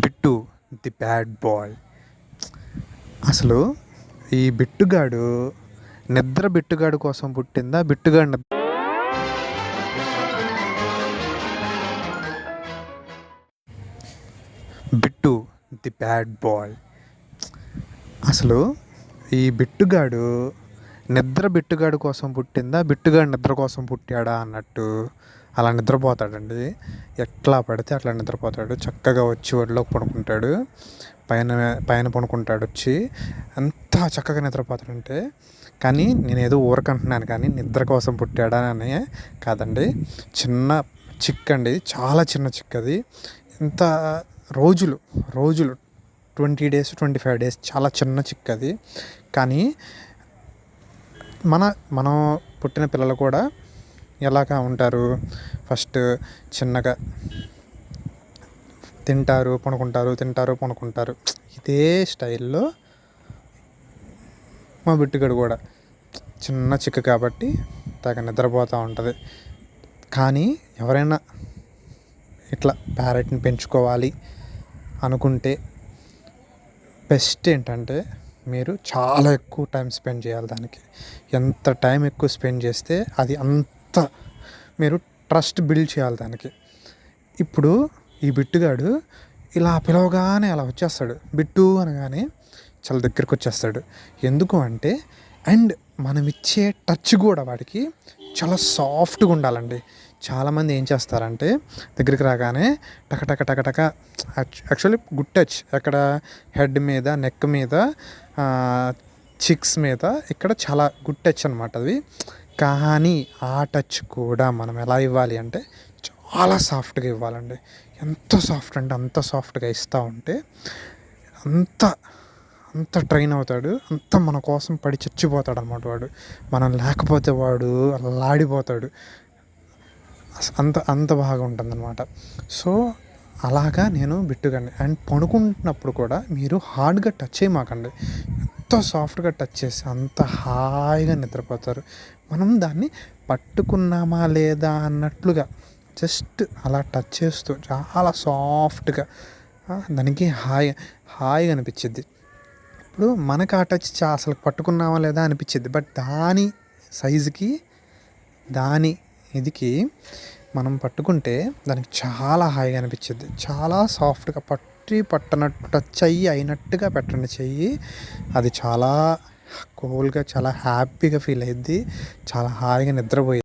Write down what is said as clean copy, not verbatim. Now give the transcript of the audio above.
Bit the bad boy. అసలు ఈ బిట్టుగాడు నిద్ర బిట్టుగాడు కోసం పుట్టిందా? బిట్టుగాడు బిట్టు ది బ్యాడ్ బాయ్. అసలు ఈ బిట్టుగాడు నిద్ర బిట్టుగాడు కోసం పుట్టిందా? బిట్టుగాడు నిద్ర కోసం పుట్టాడా అన్నట్టు అలా నిద్రపోతాడండి. ఎట్లా పడితే అట్లా నిద్రపోతాడు. చక్కగా వచ్చి ఒడిలోకి పడుకుంటాడు, పైన పైన పడుకుంటాడు వచ్చి. అంత చక్కగా నిద్రపోతాడంటే, కానీ నేనేదో ఊరకంటున్నాను కానీ నిద్ర కోసం పుట్టాడా అని కాదండి. చిన్న చిక్ అండి, చాలా చిన్న చిక్ అది. ఇంత రోజులు 20 days 25 days చాలా చిన్న చిక్ అది. కానీ మనం పుట్టిన పిల్లలు కూడా ఎలాగా ఉంటారు? ఫస్ట్ చిన్నగా తింటారు, పడుకుంటారు. ఇదే స్టైల్లో మా బిట్టుగాడు కూడా చిన్న చిక్కు కాబట్టి తెగ నిద్రపోతూ ఉంటుంది. కానీ ఎవరైనా ఇట్లా ప్యారెట్ని పెంచుకోవాలి అనుకుంటే బెస్ట్ ఏంటంటే, మీరు చాలా ఎక్కువ టైం స్పెండ్ చేయాలి దానికి. ఎంత టైం ఎక్కువ స్పెండ్ చేస్తే అది అంత మీరు ట్రస్ట్ బిల్డ్ చేయాలి దానికి. ఇప్పుడు ఈ బిట్టుగాడు ఇలా పిలవగానే అలా వచ్చేస్తాడు. బిట్టు అనగానే చాలా దగ్గరికి వచ్చేస్తాడు. ఎందుకు అంటే, అండ్ మనం ఇచ్చే టచ్ కూడా వాడికి చాలా సాఫ్ట్గా ఉండాలండి. చాలామంది ఏం చేస్తారంటే, దగ్గరికి రాగానే టక యాక్చువల్లీ గుడ్ టచ్ ఎక్కడ హెడ్ మీద, నెక్ మీద, చిక్స్ మీద, ఇక్కడ చాలా గుడ్ టచ్ అనమాట అది. కానీ ఆ టచ్ కూడా మనం ఎలా ఇవ్వాలి అంటే చాలా సాఫ్ట్గా ఇవ్వాలండి. ఎంత సాఫ్ట్ అంటే అంత సాఫ్ట్గా ఇస్తూ ఉంటే అంత ట్రైన్ అవుతాడు. అంత మన కోసం పడి చచ్చిపోతాడు అనమాట వాడు. మనం లేకపోతే వాడు అల్లాడిపోతాడు. అంత బాగా ఉంటుందన్నమాట. సో అలాగా నేను బిట్టుగాడిని. అండ్ పడుకుంటున్నప్పుడు కూడా మీరు హార్డ్గా టచ్ చేయమాకండి. ఎంత సాఫ్ట్గా టచ్ చేసి అంత హాయిగా నిద్రపోతారు. మనం దాన్ని పట్టుకున్నామా లేదా అన్నట్లుగా జస్ట్ అలా టచ్ చేస్తూ చాలా సాఫ్ట్గా దానికి హాయిగా అనిపించిద్ది. ఇప్పుడు మనకు ఆ టచ్ అసలు పట్టుకున్నామా లేదా అనిపించిద్ది. బట్ దాని సైజుకి, దాని ఇదికి మనం పట్టుకుంటే దానికి చాలా హాయిగా అనిపించిద్ది. చాలా సాఫ్ట్గా పట్టనట్టు టచ్ అయినట్టుగా పెట్టండి చెయ్యి. అది చాలా కూల్గా, చాలా హ్యాపీగా ఫీల్ అయ్యిద్ది. చాలా హాయిగా నిద్రపోయి